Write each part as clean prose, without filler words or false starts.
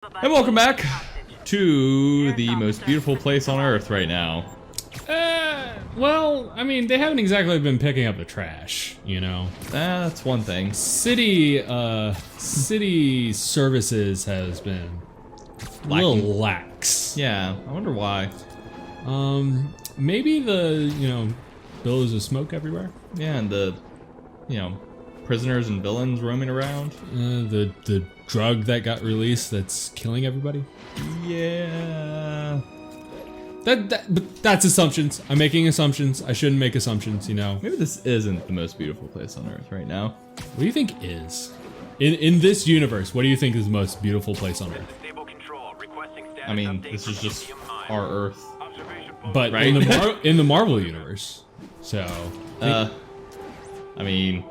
And welcome back to the most beautiful place on earth right now. Well, I mean, they haven't exactly been picking up the trash, you know? That's one thing. City services has been a little lax. Yeah, I wonder why. Maybe the, billows of smoke everywhere? Yeah, and the, prisoners and villains roaming around. The drug that got released that's killing everybody? Yeah. But that's assumptions. I'm making assumptions. I shouldn't make assumptions, Maybe this isn't the most beautiful place on earth right now. What do you think is? In this universe, what do you think is the most beautiful place on earth? I mean, this is just our earth. But right? in the Marvel universe. So, I mean,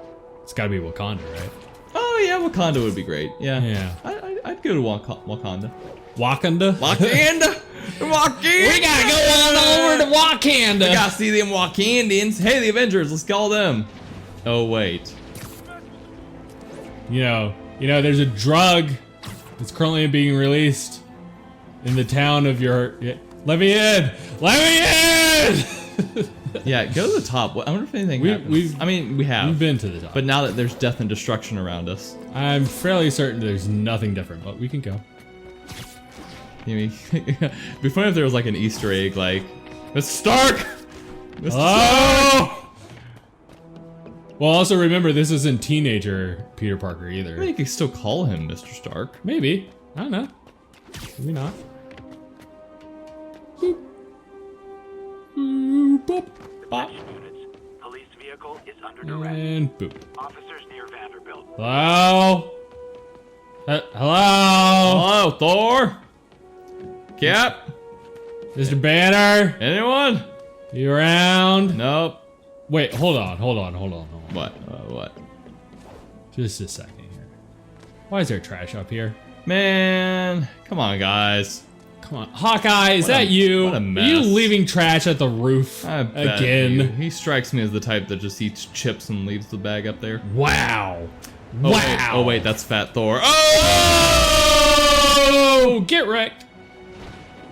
it's gotta be Wakanda, right? Oh yeah, Wakanda would be great. Yeah. Yeah. I'd go to Wakanda. Wakanda? Wakanda! Wakanda! We gotta go on over to Wakanda! We gotta see them Wakandans. Hey, the Avengers, let's call them. Oh, wait. There's a drug that's currently being released in the town of your... Let me in! Let me in! Yeah, go to the top. I wonder if anything happens. We have. We've been to the top. But now that there's death and destruction around us. I'm fairly certain there's nothing different, but we can go. It'd be funny if there was like an Easter egg, like, Mr. Stark! Mr. Stark! Well, also remember, this isn't teenager Peter Parker either. I mean, you could still call him Mr. Stark. Maybe. I don't know. Maybe not. Boop. Boop. Bop. Police vehicle is under arrest. And boop. Officers near Vanderbilt. Hello? Hello? Hello, Thor? Cap? Mr. Banner? Anyone? You around? Nope. Wait, hold on. What? What? Just a second here. Why is there trash up here? Man, come on, guys. Come on. Hawkeye, is that you? What a Are mess. you leaving trash at the roof I bet again? you. He strikes me as the type that just eats chips and leaves the bag up there. Wow. Oh, Wow. Oh, wait, that's Fat Thor. Oh! Get wrecked.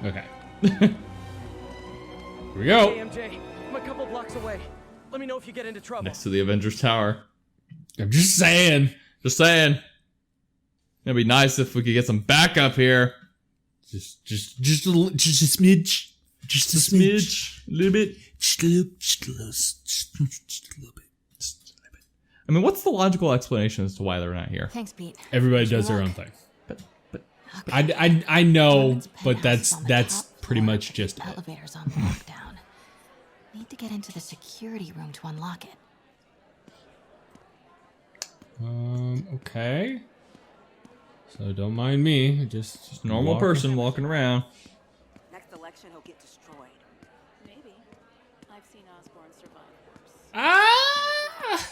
Okay. Here we go. Hey, MJ, I'm a couple blocks away. Let me know if you get into trouble. Next to the Avengers Tower. I'm just saying. Just saying. It'd be nice if we could get some backup here. Just a smidge. Just a smidge. A little bit. Just a little bit. I mean, what's the logical explanation as to why they're not here? Thanks, Pete. Everybody does their own thing. But I know, but that's pretty much just it. Elevators on lockdown. Need to get into the security room to unlock it. Okay. So don't mind me, just normal walk. person walking around. Next election, he'll get destroyed. Maybe. I've seen Osborn survive worse. Ah!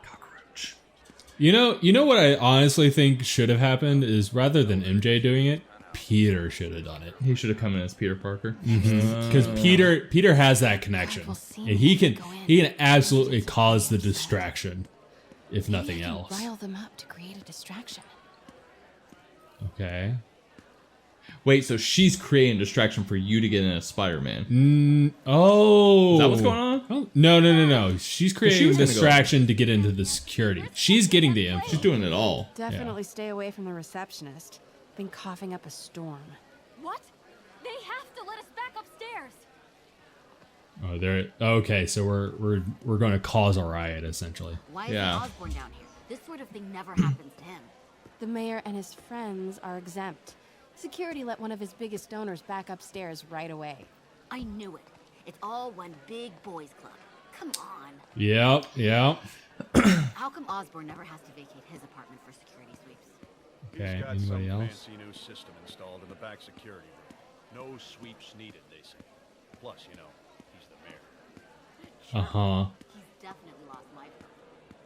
Cockroach. You know what I honestly think should have happened is rather than MJ doing it, Peter should have done it. He should have come in as Peter Parker. Because Peter has that connection. And he can absolutely cause the distraction, if nothing Maybe I can else. rile them up to create a distraction. Okay. Wait, so she's creating a distraction for you to get in as Spider-Man. Oh. Is that what's going on? Oh, no. She's creating was a gonna go- distraction to get into the security. She's getting the info. She's doing it all. Definitely stay away from the receptionist. Been coughing up a storm. What? They have to let us back upstairs. Oh, there. Okay, so we're going to cause a riot essentially. Why Yeah. is Osborn down here? This sort of thing never happens to him. The mayor and his friends are exempt. Security let one of his biggest donors back upstairs right away. I knew it. It's all one big boys club. Come on. Yep. How come Osborn never has to vacate his apartment for security sweeps? Okay, He's got anybody some else? fancy new system installed in the back security room. No sweeps needed, they say. Plus, he's the mayor. Uh-huh. He's definitely lost life.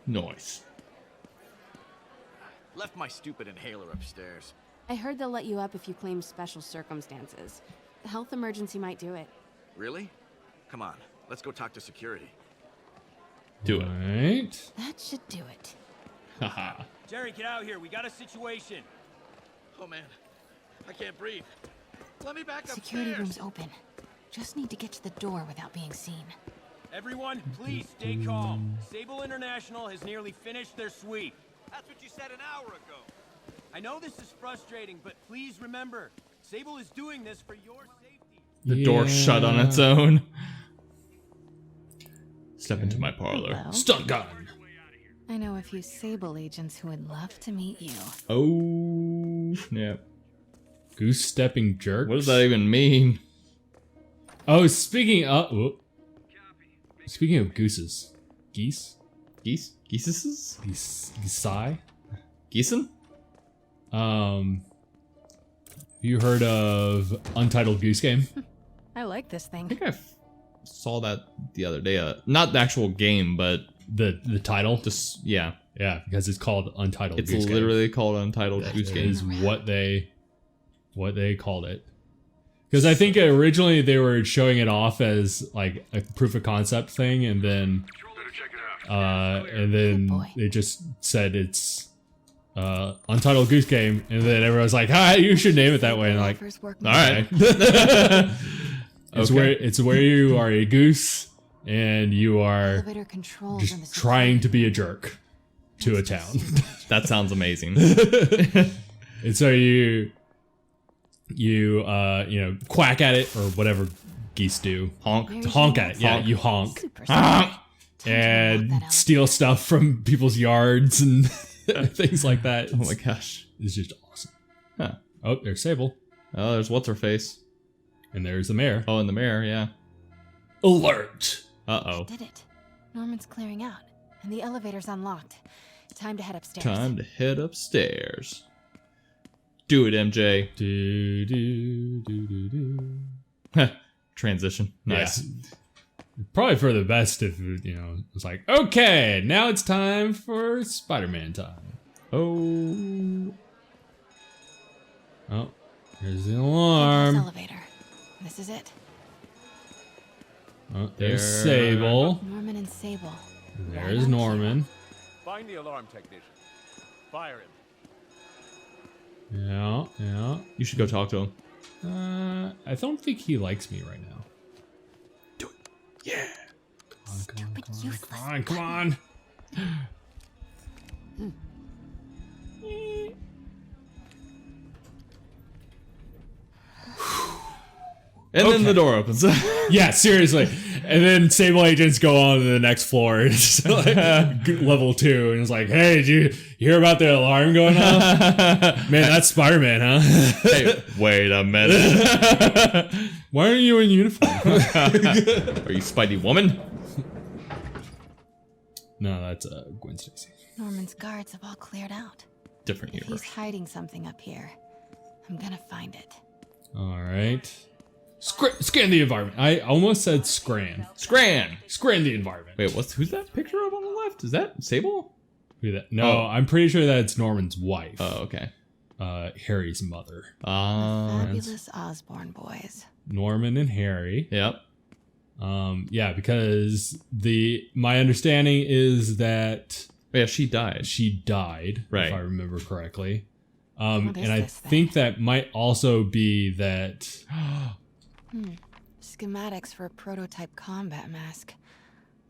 Nice. Left my stupid inhaler upstairs. I heard they'll let you up if you claim special circumstances. The health emergency might do it. Really? Come on, let's go talk to security. Do it. Right. That should do it. Haha. Jerry, get out here. We got a situation. Oh man, I can't breathe. Let me back upstairs. Security room's open. Just need to get to the door without being seen. Everyone, please stay calm. Sable International has nearly finished their sweep. That's what you said an hour ago. I know this is frustrating, but please remember, Sable is doing this for your safety. The door shut on its own. Step into my parlor. Hello. Stun gun. I know a few Sable agents who would love to meet you. Oh, snap. Goose stepping jerk. What does that even mean? Oh, speaking of gooses, geese, Geeses? geesai. Geeson? Have you heard of Untitled Goose Game? I like this I thing. think I saw that the other day. Not the actual game, but The title? just, yeah. Yeah, because it's called Untitled It's Goose Game. literally called Untitled Goose That Game. is what they called it. Because I think originally they were showing it off as like a proof of concept thing, and then Good boy. they just said it's Untitled Goose Game, and then everyone's like, "Hi, you should name it that way." And I'm like, First work All right. it's Okay. where you are a goose and you are elevator controls and the just trying to be a jerk to a town. That sounds amazing. And so you quack at it or whatever geese do. Honk. Honk at it. Yeah, you honk Super smart. and That out. steal stuff from people's yards and things like that. Oh my gosh. It's just awesome. Huh. Oh, there's Sable. Oh, there's what's her face. And there's the mayor. Oh, in the mirror, yeah. Alert! Uh-oh. Did it. Norman's clearing out, and the elevator's unlocked. Time to head upstairs. Time to head upstairs. Do it, MJ. Do, do, do, do, do. Transition. Nice. Yeah. Probably for the best if, it's like, okay, now it's time for Spider-Man time. Oh. Oh, here's the This alarm. elevator. This is it. Oh, there's There. Sable. Norman and Sable. There's Norman. Find the alarm technician. Fire him. Yeah. You should go talk to him. I don't think he likes me right now. Yeah. Stupid, useless. Come on. And then the door opens. Yeah, seriously. And then Sable agents go on to the next floor. And it's like level 2. And it's like, hey, did you hear about the alarm going off? Man, that's Spider-Man, huh? Hey, wait a minute. Why aren't you in uniform? Are you Spidey Woman? No, that's Gwen Stacy. Norman's guards have all cleared out. Different If he's universe. hiding something up here, I'm gonna find it. All right. Scan the environment. I almost said scran. Scran! Scran the environment. Wait, who's that picture of on the left? Is that Sable? Who that? No, Oh. I'm pretty sure that's Norman's wife. Oh, okay. Harry's mother. Fabulous Osborn boys. Norman and Harry. Yep. Yeah, because my understanding is that Yeah, she died. she died, Right. if I remember correctly. What is And I this thing? think that might also be that. Schematics for a prototype combat mask.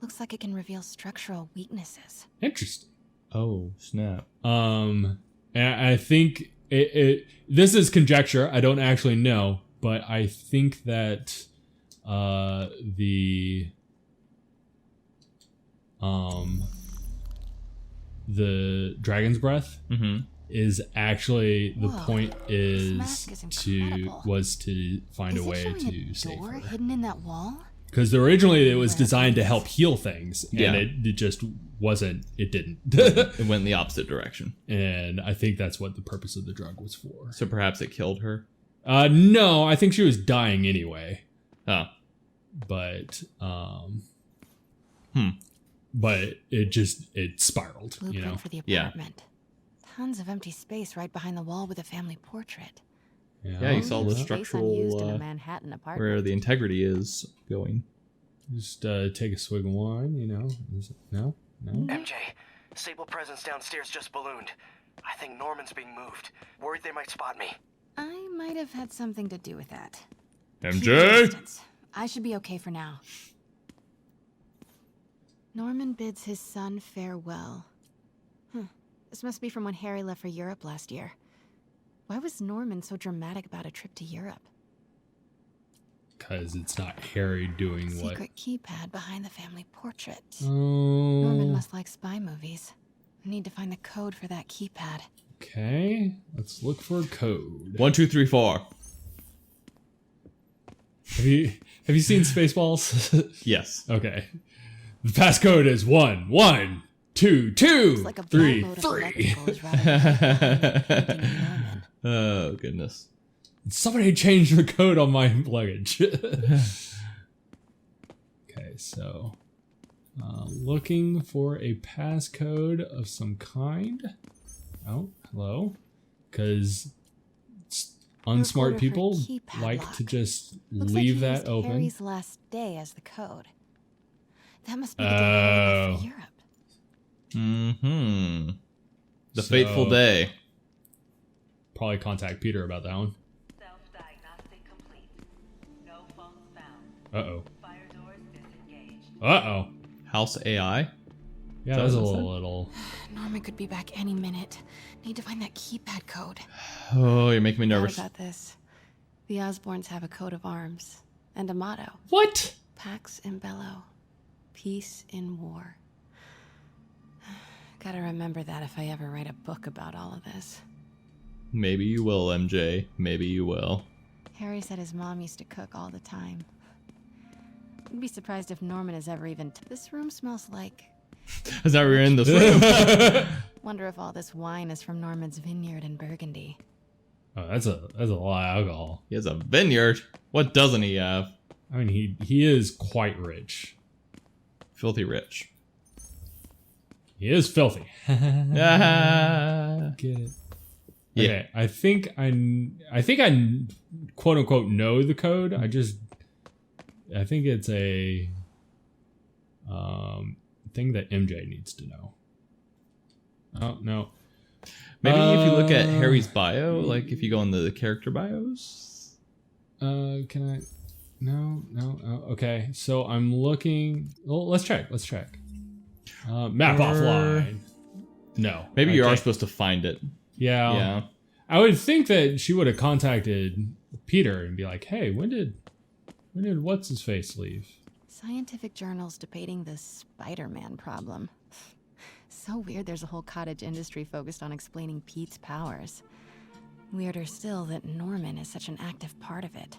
Looks like it can reveal structural weaknesses. Interesting. Oh, snap. And I think this is conjecture. I don't actually know, but I think that the dragon's breath Mm-hmm. is actually the Whoa, point this mask is incredible. was to find Is a it way showing to a save door her. hidden in that wall? Because originally it was designed to help heal things, and Yeah. it just wasn't. It didn't. It went in the opposite direction. And I think that's what the purpose of the drug was for. So perhaps it killed her. No, I think she was dying anyway. Oh. But but it spiraled, Blueprint for the Yeah. apartment. Tons of empty space right behind the wall with a family portrait. Yeah, you saw the Space unused in a structural, Manhattan apartment. where the integrity is going. Just take a swig of wine, No? MJ, Sable presence downstairs just ballooned. I think Norman's being moved. Worried they might spot me. I might have had something to do with that. Keep MJ? distance. I should be okay for now. Norman bids his son farewell. This must be from when Harry left for Europe last year. Why was Norman so dramatic about a trip to Europe? Because it's not Harry doing what? Secret keypad behind the family portrait. Oh. Norman must like spy movies. I need to find the code for that keypad. Okay, let's look for a code. 1, 2, 3, 4. Have you seen Spaceballs? Yes. Okay. The passcode is 1, 1, 2, 2, It's like a 3, boatload of 3. electricals rather than Norman. Oh, goodness. Somebody changed the code on my luggage. Okay, so looking for a passcode of some kind. Oh, hello. Because unsmart Recorder for people keypad like lock. to just Looks leave like he that used open. Harry's last day as the code. That must be the day Harry left for Europe. Mm-hmm. The So- fateful day. Probably contact Peter about that one. Self-diagnostic complete. No phones found. Uh-oh. Fire doors disengaged. Uh-oh. House AI? Yeah, that that's a what it said? little... Norman could be back any minute. Need to find that keypad code. Oh, you're making me Thought nervous. about this. The Osborns have a coat of arms and a motto: What? Pax in bello, peace in war. Gotta remember that if I ever write a book about all of this. Maybe you will, MJ. Maybe you will. Harry said his mom used to cook all the time. I'd be surprised if Norman has ever even. This room smells like. Is that we're in this room? Wonder if all this wine is from Norman's vineyard in Burgundy. Oh, that's a lot of alcohol. He has a vineyard. What doesn't he have? I mean, he is quite rich. Filthy rich. He is filthy. Ah. Get it? Yeah. Okay, I think I quote unquote know the code. I think it's a thing that MJ needs to know. Oh no. Maybe if you look at Harry's bio, like if you go in the character bios. Can I? No. Okay, so I'm looking. Well, let's check. Map Or- offline. No. Maybe you are Okay. supposed to find it. Yeah. Yeah. I would think that she would have contacted Peter and be like, "Hey, when did what's his face leave?" Scientific journals debating the SpiderMan problem. So weird there's a whole cottage industry focused on explaining Pete's powers. Weirder still that Norman is such an active part of it.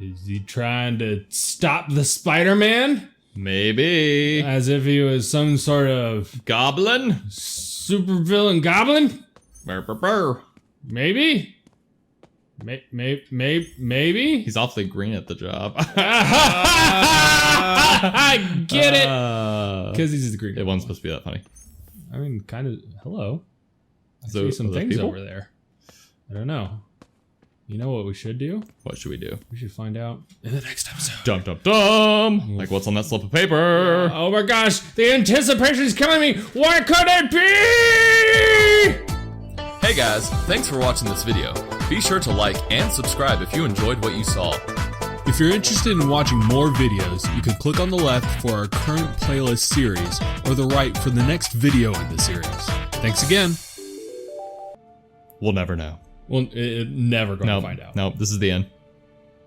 Is he trying to stop the Spider-Man? Maybe. As if he was some sort of Goblin? supervillain goblin? Brr, brr, brr. Maybe? Maybe? He's awfully green at the job. I get it! Because he's the green It wasn't supposed to be that funny. I mean, kind of. Hello. I So, see some are those things people? over there. I don't know. You know what we should do? What should we do? We should find out in the next episode. Dum dum dum! Like what's on that slip of paper? Oh my gosh, the anticipation is killing me. What could it be? Hey guys, thanks for watching this video. Be sure to like and subscribe if you enjoyed what you saw. If you're interested in watching more videos, you can click on the left for our current playlist series or the right for the next video in the series. Thanks again. We'll never know. Well, never going to find out. Nope, this is the end.